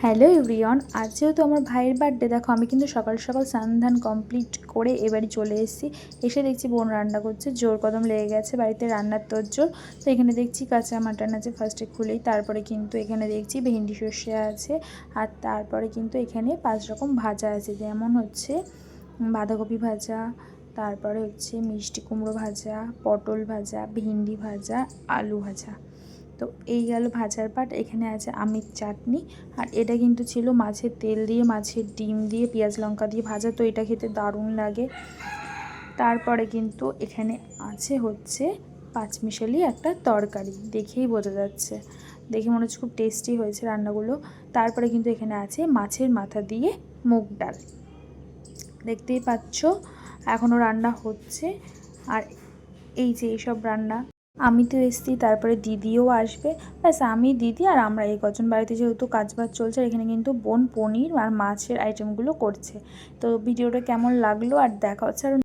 Hello everyone, আজ যেহেতু আমার ভাইয়ের বার্থডে, দেখো আমি কিন্তু সকাল সকাল স্নান ধান কমপ্লিট করে এবারে চলে এসেছি। এসে দেখছি বোন রান্না করছে, জোর কদম লেগে গেছে বাড়িতে রান্নার তোড়জোড়। তো এখানে দেখছি কাঁচা মাটন আছে ফার্স্টে খুলেই, তারপরে কিন্তু এখানে দেখছি ভেন্ডি সর্ষে আছে, আর তারপরে কিন্তু এখানে 5 রকম ভাজা আছে, যেমন হচ্ছে বাঁধাকপি ভাজা, তারপরে হচ্ছে মিষ্টি কুমড়ো ভাজা, পটল ভাজা, ভেন্ডি ভাজা, আলু ভাজা। তো এই গেল ভাজার পাট। এখানে আছে আমের চাটনি, আর এটা কিন্তু ছিল মাছের তেল দিয়ে, মাছের ডিম দিয়ে, পেঁয়াজ লঙ্কা দিয়ে ভাজা। তো এটা খেতে দারুণ লাগে। তারপরে কিন্তু এখানে আছে হচ্ছে পাঁচমিশালি একটা তরকারি, দেখেই বোঝা যাচ্ছে, দেখে মনে হচ্ছে খুব টেস্টি হয়েছে রান্নাগুলো। তারপরে কিন্তু এখানে আছে মাছের মাথা দিয়ে মুগ ডাল, দেখতেই পাচ্ছ এখনও রান্না হচ্ছে। আর এই যে এইসব রান্না, আমি তো এসছি, তারপরে দিদিও আসবে, ব্যাস আমি দিদি আর আমরা এই কজন বাড়িতে যেহেতু কাজবাজ চলছে। আর এখানে কিন্তু বোন পনির আর মাছের আইটেমগুলো করছে। তো ভিডিওটা কেমন লাগলো আর দেখা হচ্ছে আর